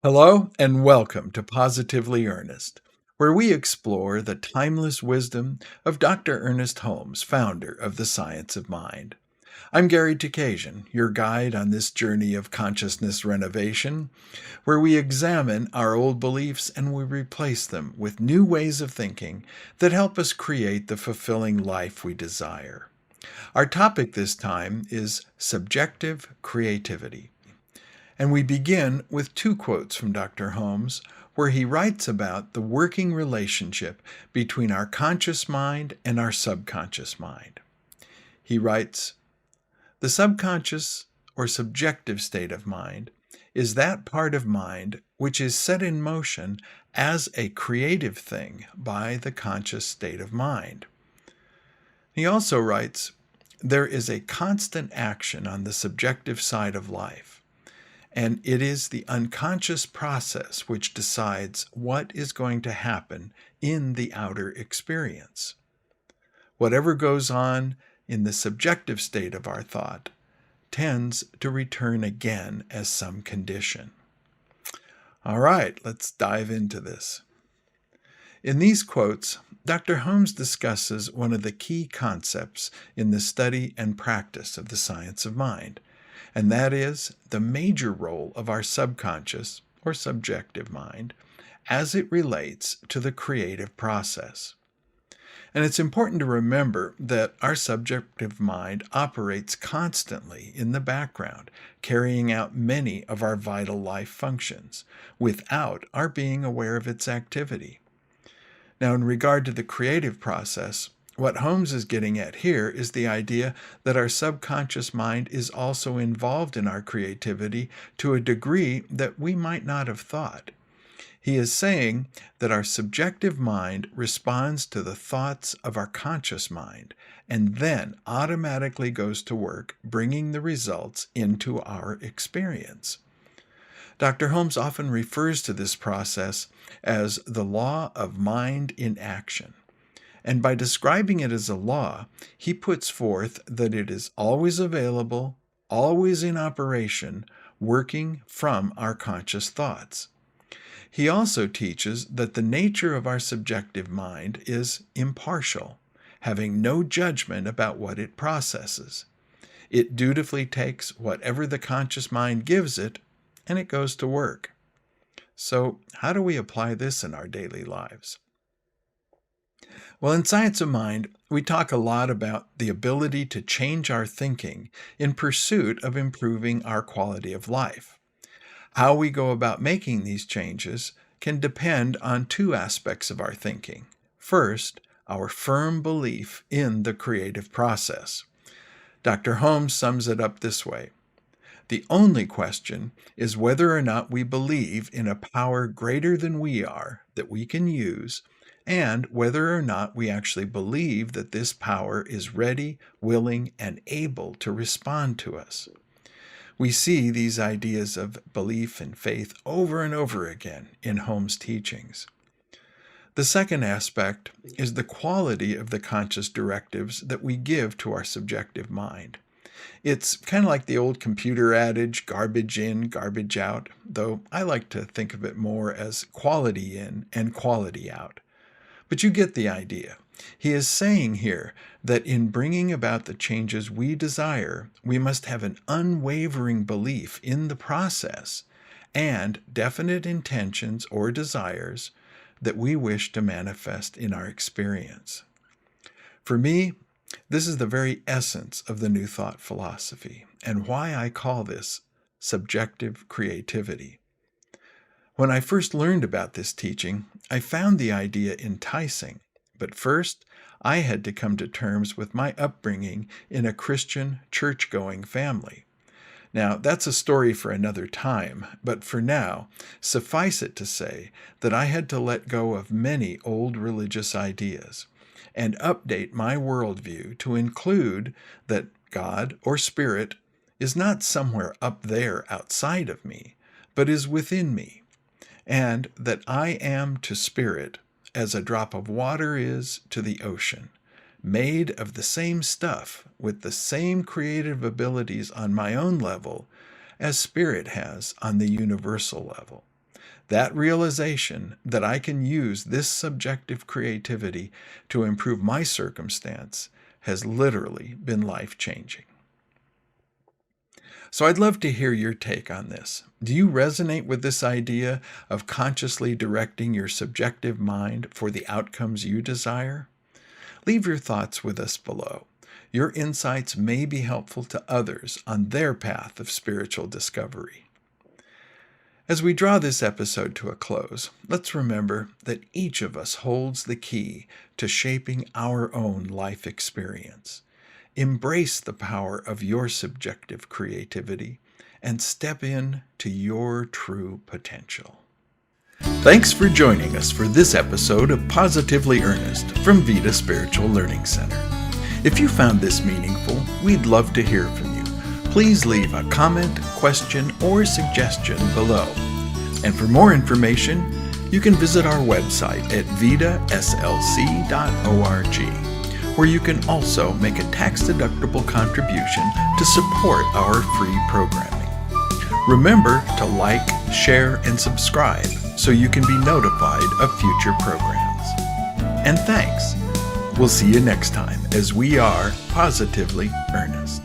Hello and welcome to Positively Ernest, where we explore the timeless wisdom of Dr. Ernest Holmes, founder of the Science of Mind. I'm Gary Takesian, your guide on this journey of consciousness renovation, where we examine our old beliefs and we replace them with new ways of thinking that help us create the fulfilling life we desire. Our topic this time is subjective creativity. And we begin with two quotes from Dr. Holmes, where he writes about the working relationship between our conscious mind and our subconscious mind. He writes, "The subconscious or subjective state of mind is that part of mind which is set in motion as a creative thing by the conscious state of mind." He also writes, "There is a constant action on the subjective side of life, and it is the unconscious process which decides what is going to happen in the outer experience. Whatever goes on in the subjective state of our thought tends to return again as some condition." All right, let's dive into this. In these quotes, Dr. Holmes discusses one of the key concepts in the study and practice of the science of mind, and that is the major role of our subconscious or subjective mind as it relates to the creative process. And it's important to remember that our subjective mind operates constantly in the background, carrying out many of our vital life functions without our being aware of its activity. Now, in regard to the creative process, what Holmes is getting at here is the idea that our subconscious mind is also involved in our creativity to a degree that we might not have thought. He is saying that our subjective mind responds to the thoughts of our conscious mind and then automatically goes to work bringing the results into our experience. Dr. Holmes often refers to this process as the law of mind in action. And by describing it as a law, he puts forth that it is always available, always in operation, working from our conscious thoughts. He also teaches that the nature of our subjective mind is impartial, having no judgment about what it processes. It dutifully takes whatever the conscious mind gives it, and it goes to work. So, how do we apply this in our daily lives? Well, in Science of Mind, we talk a lot about the ability to change our thinking in pursuit of improving our quality of life. How we go about making these changes can depend on two aspects of our thinking. First, our firm belief in the creative process. Dr. Holmes sums it up this way: "The only question is whether or not we believe in a power greater than we are that we can use, and whether or not we actually believe that this power is ready, willing, and able to respond to us." We see these ideas of belief and faith over and over again in Holmes' teachings. The second aspect is the quality of the conscious directives that we give to our subjective mind. It's kind of like the old computer adage, garbage in, garbage out, though I like to think of it more as quality in and quality out. But you get the idea. He is saying here that in bringing about the changes we desire, we must have an unwavering belief in the process and definite intentions or desires that we wish to manifest in our experience. For me, this is the very essence of the New Thought philosophy and why I call this subjective creativity. When I first learned about this teaching, I found the idea enticing, but first I had to come to terms with my upbringing in a Christian, church-going family. Now, that's a story for another time, but for now, suffice it to say that I had to let go of many old religious ideas and update my worldview to include that God or Spirit is not somewhere up there outside of me, but is within me, and that I am to Spirit as a drop of water is to the ocean, made of the same stuff with the same creative abilities on my own level as Spirit has on the universal level. That realization that I can use this subjective creativity to improve my circumstance has literally been life-changing. So I'd love to hear your take on this. Do you resonate with this idea of consciously directing your subjective mind for the outcomes you desire? Leave your thoughts with us below. Your insights may be helpful to others on their path of spiritual discovery. As we draw this episode to a close, let's remember that each of us holds the key to shaping our own life experience. Embrace the power of your subjective creativity and step in to your true potential. Thanks for joining us for this episode of Positively Ernest from Vida Spiritual Learning Center. If you found this meaningful, we'd love to hear from you. Please leave a comment, question, or suggestion below. And for more information, you can visit our website at vidaslc.org. where you can also make a tax-deductible contribution to support our free programming. Remember to like, share, and subscribe so you can be notified of future programs. And thanks. We'll see you next time as we are Positively Ernest.